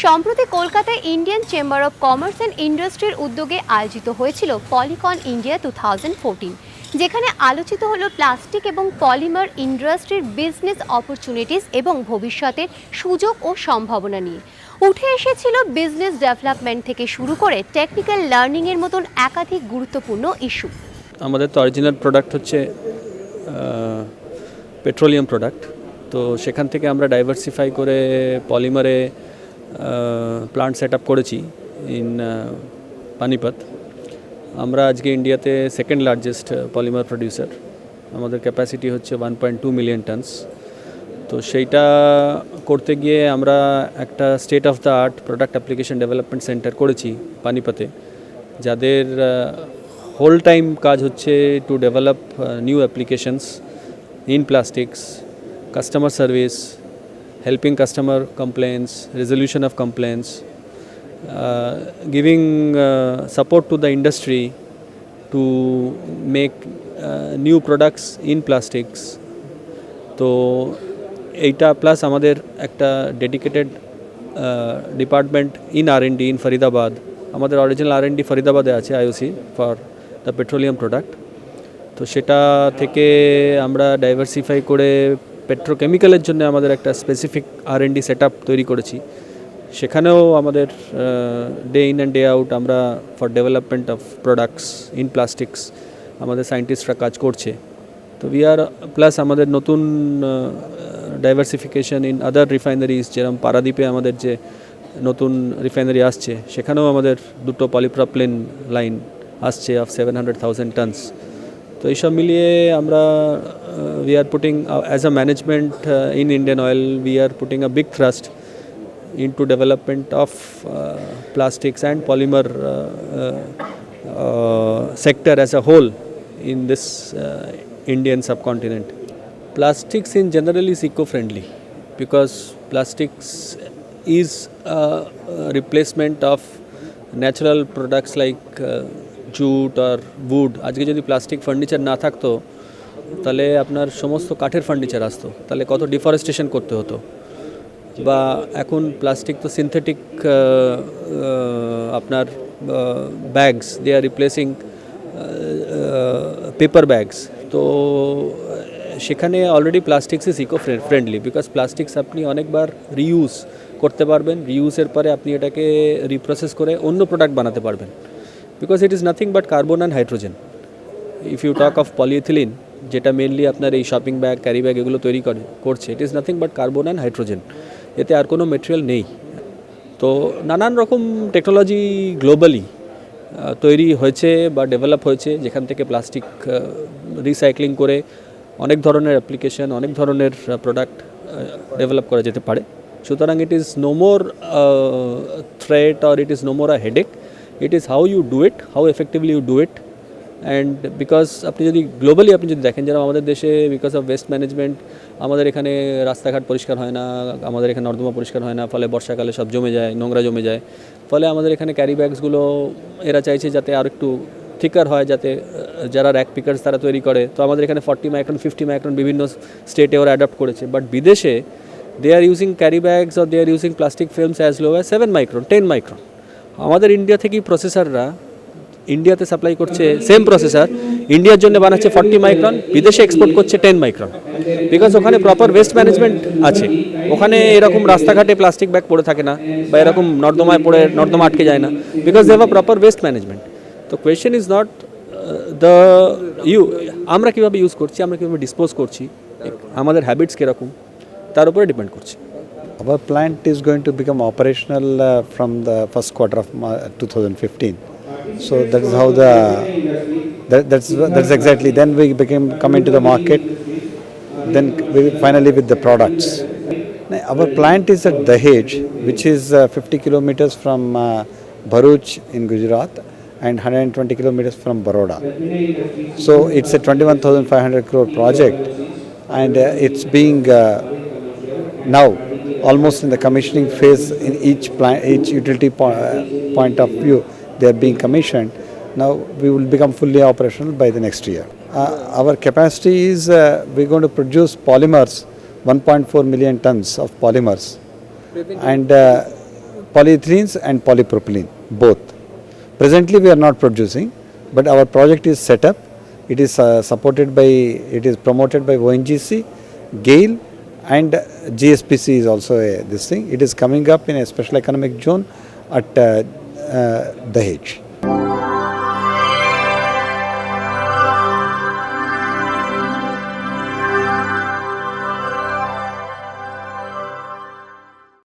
সম্প্রতি কলকাতায় Indian chamber of commerce and ইন্ডাস্ট্রির উদ্যোগে আয়োজিত হয়েছিল পলিকন ইন্ডিয়া 2014, যেখানে আলোচিত হলো প্লাস্টিক এবং পলিমার ইন্ডাস্ট্রির বিজনেস অপরচুনিটিস এবং ভবিষ্যতের সুযোগ ও সম্ভাবনা নিয়ে। উঠে এসেছিল বিজনেস ডেভেলপমেন্ট থেকে শুরু করে টেকনিক্যাল লার্নিংয়ের মতন একাধিক গুরুত্বপূর্ণ ইস্যু। আমাদের তো অরিজিনাল প্রোডাক্ট হচ্ছে পেট্রোলিয়াম প্রোডাক্ট, তো সেখান থেকে আমরা ডাইভার্সিফাই করে পলিমারে প্লান্ট সেট আপ করেছি ইন পানিপত। আমরা আজকে ইন্ডিয়াতে সেকেন্ড লার্জেস্ট পলিমার প্রডিউসার। আমাদের ক্যাপাসিটি হচ্ছে 1.2 মিলিয়ন টনস। তো সেইটা করতে গিয়ে আমরা একটা state of the art product application development centre করেছি পানিপতে, যাদের হোল টাইম কাজ হচ্ছে to develop new applications in plastics, customer service, helping customer complaints, resolution of complaints, giving support to the industry to make new products in plastics. তো এইটা plus আমাদের একটা dedicated department in R&D in Faridabad. আমাদের original R&D ফরিদাবাদে আছে, IOC for the petroleum product. তো সেটা থেকে আমরা ডাইভার্সিফাই করে পেট্রোকেমিক্যালের জন্য আমাদের একটা স্পেসিফিক R&D সেট আপ তৈরি করেছি। সেখানেও আমাদের day in and day out আমরা for development of products in plastics আমাদের সায়েন্টিস্টরা কাজ করছে। তো প্লাস আমাদের নতুন ডাইভার্সিফিকেশন ইন আদার রিফাইনারিজ, যেরকম পারাদ্বীপে আমাদের যে নতুন রিফাইনারি আসছে, সেখানেও আমাদের দুটো পলিপ্রপলিন লাইন আসছে অফ 700,000 টনস। তো এইসব মিলিয়ে আমরা we are putting as a management in Indian oil, we are putting a big thrust into development of plastics and polymer sector as a whole in this Indian subcontinent. Plastics in general is eco-friendly because plastics is a replacement of natural products like jute আর wood. আজকে যদি plastic furniture না থাকতো তাহলে আপনার সমস্ত কাঠের furniture আসতো, তাহলে কত ডিফরেস্টেশন করতে হতো। বা এখন প্লাস্টিক তো সিনথেটিক আপনার bags, they are replacing paper bags. তো সেখানে already plastics is eco friendly because plastics আপনি অনেকবার রিইউজ করতে পারবেন। রিইউজের পরে আপনি এটাকে রিপ্রসেস করে অন্য প্রোডাক্ট বানাতে পারবেন, because it is nothing but carbon and hydrogen. If you talk of polyethylene, যেটা মেনলি আপনার এই শপিং ব্যাগ, ক্যারি ব্যাগ এগুলো তৈরি করছে, it is nothing but carbon and hydrogen. এতে আর কোনো মেটেরিয়াল নেই। তো নানান রকম টেকনোলজি গ্লোবালি তৈরি হয়েছে বা ডেভেলপ হয়েছে, যেখান থেকে প্লাস্টিক রিসাইক্লিং করে অনেক ধরনের অ্যাপ্লিকেশন, অনেক ধরনের প্রোডাক্ট ডেভেলপ করা যেতে পারে। সুতরাং it is no more threat or it is no more a headache. It is how you do it, how effectively you do it, and because আপনি যদি গ্লোবালি আপনি যদি দেখেন, যেরকম আমাদের দেশে বিকজ অফ ওয়েস্ট ম্যানেজমেন্ট আমাদের এখানে রাস্তাঘাট পরিষ্কার হয় না, আমাদের এখানে নর্দমা পরিষ্কার হয় না, ফলে বর্ষাকালে সব জমে যায়, নোংরা জমে যায়। ফলে আমাদের এখানে ক্যারি ব্যাগসগুলো এরা চাইছে যাতে আর একটু থিকার হয়, যাতে যারা র্যাক পিকার্স তারা তৈরি করে। তো আমাদের এখানে 40 মাইক্রন 50 মাইক্রন বিভিন্ন স্টেটে ওরা অ্যাডাপ্ট করেছে, বাট বিদেশে they are using carry bags or they are using plastic films as low as 7 micron 10 micron. আমাদের ইন্ডিয়া থেকেই প্রসেসররা ইন্ডিয়াতে সাপ্লাই করছে সেম প্রসেসর, ইন্ডিয়ার জন্য বানাচ্ছে 40 মাইক্রন, বিদেশে এক্সপোর্ট করছে 10 মাইক্রন, বিকজ ওখানে প্রপার ওয়েস্ট ম্যানেজমেন্ট আছে। ওখানে এরকম রাস্তাঘাটে প্লাস্টিক ব্যাগ পড়ে থাকে না, বা এরকম নর্দমায় পড়ে নর্দমা আটকে যায় না, because they have a proper waste management. তো কোয়েশ্চেন ইজ নট দ্য আমরা কীভাবে ইউজ করছি, আমরা কীভাবে ডিসপোজ করছি, আমাদের হ্যাবিটস কীরকম, তার উপরে ডিপেন্ড করছে। Our plant is going to become operational from the first quarter of 2015. So that is how that's exactly. Then we come into the market. Then we finally with the products. Our plant is at Dahej, which is 50 kilometers from Bharuch in Gujarat and 120 kilometers from Baroda. So it's a 21,500 crore project, and it's being now almost in the commissioning phase. In each plant, each utility point of view, they are being commissioned. Now we will become fully operational by the next year. Our capacity is we're going to produce polymers, 1.4 million tons of polymers, and polyethylenes and polypropylene, both. Presently we are not producing, but our project is set up. It is it is promoted by ONGC, GAIL, and GSPC is also this thing. It is coming up in a special economic zone at Dahej.